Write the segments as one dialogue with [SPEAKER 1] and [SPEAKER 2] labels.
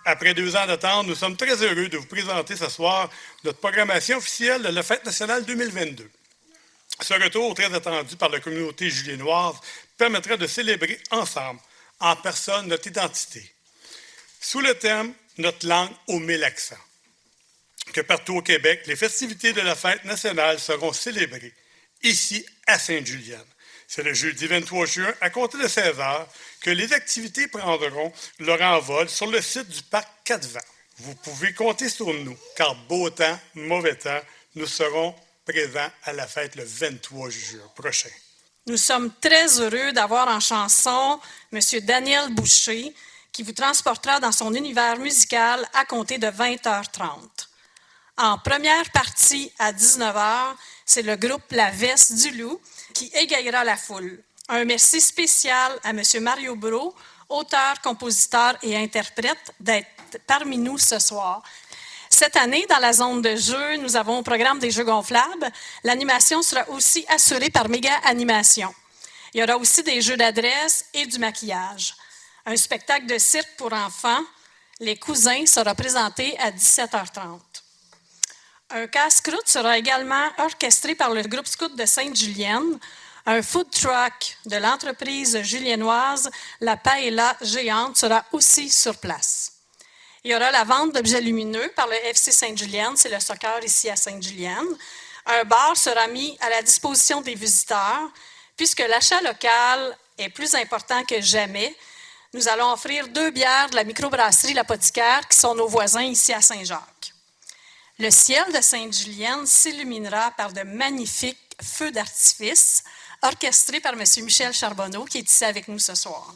[SPEAKER 1] Après 2 ans d'attente, nous sommes très heureux de vous présenter ce soir notre programmation officielle de la Fête nationale 2022. Ce retour, très attendu par la communauté juliennoise, permettra de célébrer ensemble, en personne, notre identité. Sous le thème « Notre langue aux 1000 accents », que partout au Québec, les festivités de la Fête nationale seront célébrées, ici à Sainte-Julienne. C'est le jeudi 23 juin, à compter de 16h, que les activités prendront leur envol sur le site du parc Quatre-Vents. Vous pouvez compter sur nous, car beau temps, mauvais temps, nous serons présents à la fête le 23 juin prochain.
[SPEAKER 2] Nous sommes très heureux d'avoir en chanson M. Daniel Boucher, qui vous transportera dans son univers musical à compter de 20h30. En première partie, à 19h, c'est le groupe La Veste du Loup qui égayera la foule. Un merci spécial à M. Mario Brault, auteur, compositeur et interprète, d'être parmi nous ce soir. Cette année, dans la zone de jeu, nous avons au programme des jeux gonflables. L'animation sera aussi assurée par Méga Animation. Il y aura aussi des jeux d'adresse et du maquillage. Un spectacle de cirque pour enfants, Les Cousins, sera présenté à 17h30. Un casse-croûte sera également orchestré par le groupe scout de Sainte-Julienne. Un food truck de l'entreprise juliennoise La Paella Géante sera aussi sur place. Il y aura la vente d'objets lumineux par le FC Sainte-Julienne, c'est le soccer ici à Sainte-Julienne. Un bar sera mis à la disposition des visiteurs. Puisque l'achat local est plus important que jamais, nous allons offrir 2 bières de la microbrasserie L'Apothicaire qui sont nos voisins ici à Saint-Jacques. Le ciel de Sainte-Julienne s'illuminera par de magnifiques feux d'artifice orchestrés par M. Michel Charbonneau qui est ici avec nous ce soir.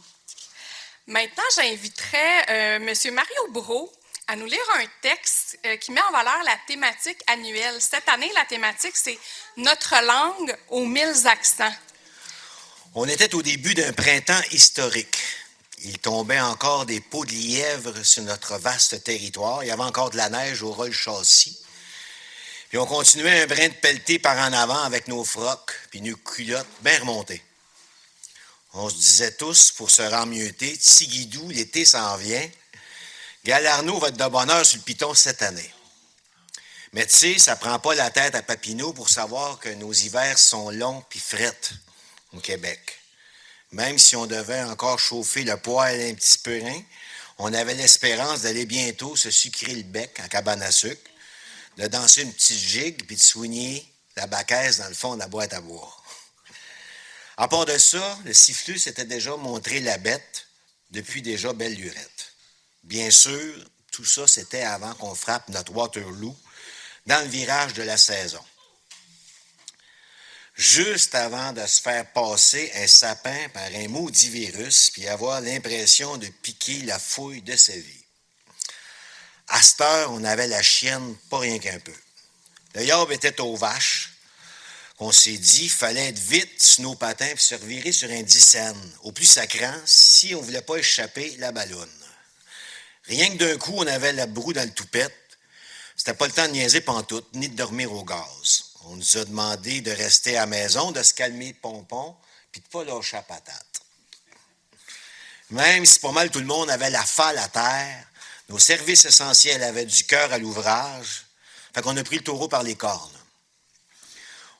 [SPEAKER 3] Maintenant, j'inviterai M. Mario Brault à nous lire un texte qui met en valeur la thématique annuelle. Cette année, la thématique, c'est « Notre langue aux 1000 accents ».
[SPEAKER 4] On était au début d'un printemps historique. Il tombait encore des peaux de lièvre sur notre vaste territoire. Il y avait encore de la neige au ras le châssis. Puis on continuait un brin de pelleté par en avant avec nos frocs puis nos culottes bien remontées. On se disait tous, pour se remmieuter, Tigidou, l'été s'en vient. Galarno va être de bonne heure sur le piton cette année. Mais tu sais, ça prend pas la tête à Papineau pour savoir que nos hivers sont longs puis frettes au Québec. Même si on devait encore chauffer le poêle un petit peu, on avait l'espérance d'aller bientôt se sucrer le bec en cabane à sucre, de danser une petite gigue puis de soigner la baquaise dans le fond de la boîte à boire. À part de ça, le siffleux s'était déjà montré la bête depuis déjà belle lurette. Bien sûr, tout ça, c'était avant qu'on frappe notre Waterloo dans le virage de la saison. Juste avant de se faire passer un sapin par un maudit virus puis avoir l'impression de piquer la fouille de sa vie. À cette heure, on avait la chienne pas rien qu'un peu. Le yob était aux vaches. On s'est dit, fallait être vite sur nos patins puis se revirer sur un 10 cents, au plus sacrant, si on ne voulait pas échapper la ballonne. Rien que d'un coup, on avait la broue dans le toupette. C'était pas le temps de niaiser pantoute, ni de dormir au gaz. On nous a demandé de rester à la maison, de se calmer de pompon, puis de pas lâcher la patate. Même si pas mal tout le monde avait la falle à terre, nos services essentiels avaient du cœur à l'ouvrage, fait qu'on a pris le taureau par les cornes.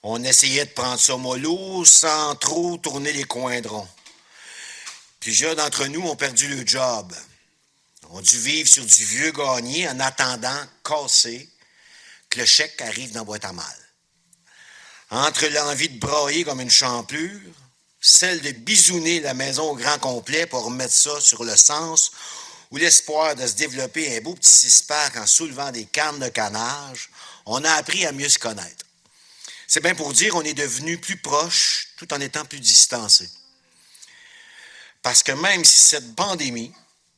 [SPEAKER 4] On essayait de prendre ça mollo sans trop tourner les coins de rond. Plusieurs d'entre nous ont perdu le job. On a dû vivre sur du vieux gagné en attendant, cassé, que le chèque arrive dans la boîte à mal. Entre l'envie de brailler comme une champlure, celle de bisouner la maison au grand complet pour remettre ça sur le sens, ou l'espoir de se développer un beau petit six-pack en soulevant des cannes de canage, on a appris à mieux se connaître. C'est bien pour dire qu'on est devenu plus proche tout en étant plus distancé. Parce que même si cette pandémie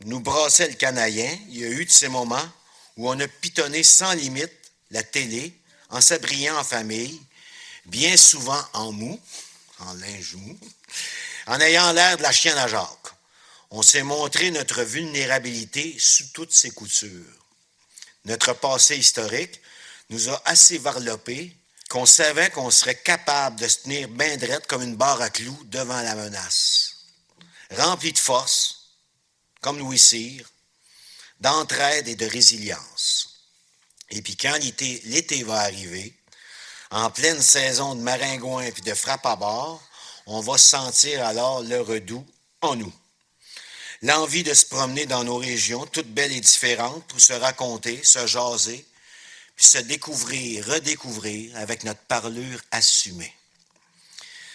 [SPEAKER 4] nous brassait le canaillin, il y a eu de ces moments où on a pitonné sans limite la télé en s'abriant en famille, bien souvent en mou, en linge mou, en ayant l'air de la chienne à Jacques. On s'est montré notre vulnérabilité sous toutes ses coutures. Notre passé historique nous a assez varlopés qu'on savait qu'on serait capable de se tenir bien drette comme une barre à clous devant la menace. Rempli de force, comme Louis Cyr, d'entraide et de résilience. Et puis quand l'été va arriver, en pleine saison de maringouins et de frappe à bord, on va sentir alors le redoux en nous. L'envie de se promener dans nos régions, toutes belles et différentes, pour se raconter, se jaser, puis se découvrir, redécouvrir avec notre parlure assumée.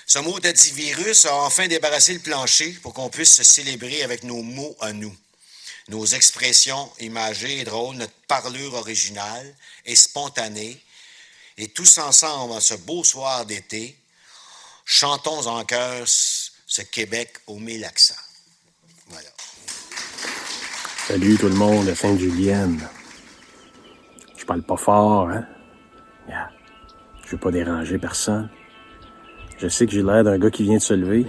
[SPEAKER 4] Ce mot d'antivirus a enfin débarrassé le plancher pour qu'on puisse se célébrer avec nos mots à nous, nos expressions imagées et drôles, notre parlure originale et spontanée, et tous ensemble, en ce beau soir d'été, chantons en chœur ce Québec aux 1000 accents. Voilà.
[SPEAKER 5] Salut tout le monde de Sainte-Julienne. Je parle pas fort, hein? Yeah. Je veux pas déranger personne. Je sais que j'ai l'air d'un gars qui vient de se lever.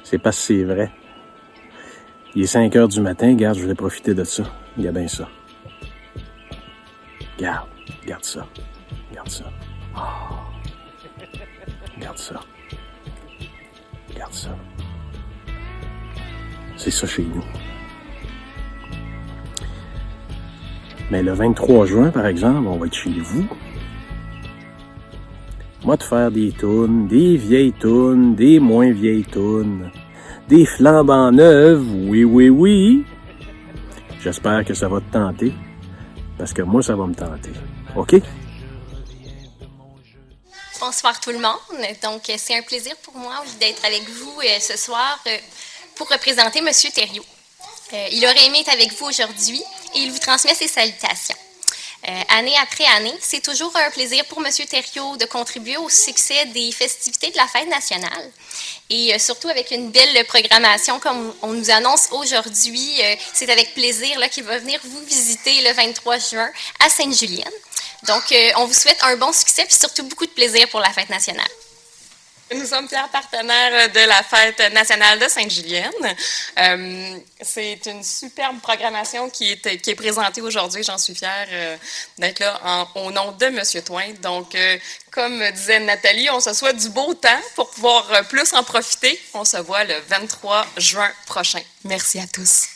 [SPEAKER 5] C'est parce que c'est vrai. Il est 5 heures du matin, regarde, je voulais profiter de ça. Il y a bien ça. Regarde ça. Regarde ça. Oh. Regarde ça. Regarde ça. C'est ça chez nous. Mais le 23 juin, par exemple, on va être chez vous. Moi, de faire des tounes, des vieilles tounes, des moins vieilles tounes, des flambants neuves, oui. J'espère que ça va te tenter, parce que moi, ça va me tenter. OK?
[SPEAKER 6] Bonsoir tout le monde. Donc, c'est un plaisir pour moi d'être avec vous ce soir pour représenter M. Thériault. Il aurait aimé être avec vous aujourd'hui et il vous transmet ses salutations. Année après année, c'est toujours un plaisir pour M. Thériault de contribuer au succès des festivités de la Fête nationale. Et surtout avec une belle programmation comme on nous annonce aujourd'hui, c'est avec plaisir qu'il va venir vous visiter le 23 juin à Sainte-Julienne. Donc, on vous souhaite un bon succès et surtout beaucoup de plaisir pour la Fête nationale.
[SPEAKER 3] Nous sommes fiers partenaires de la Fête nationale de Sainte-Julienne. C'est une superbe programmation qui est présentée aujourd'hui. J'en suis fière d'être là au nom de M. Toin. Donc, comme disait Nathalie, on se souhaite du beau temps pour pouvoir plus en profiter. On se voit le 23 juin prochain. Merci à tous.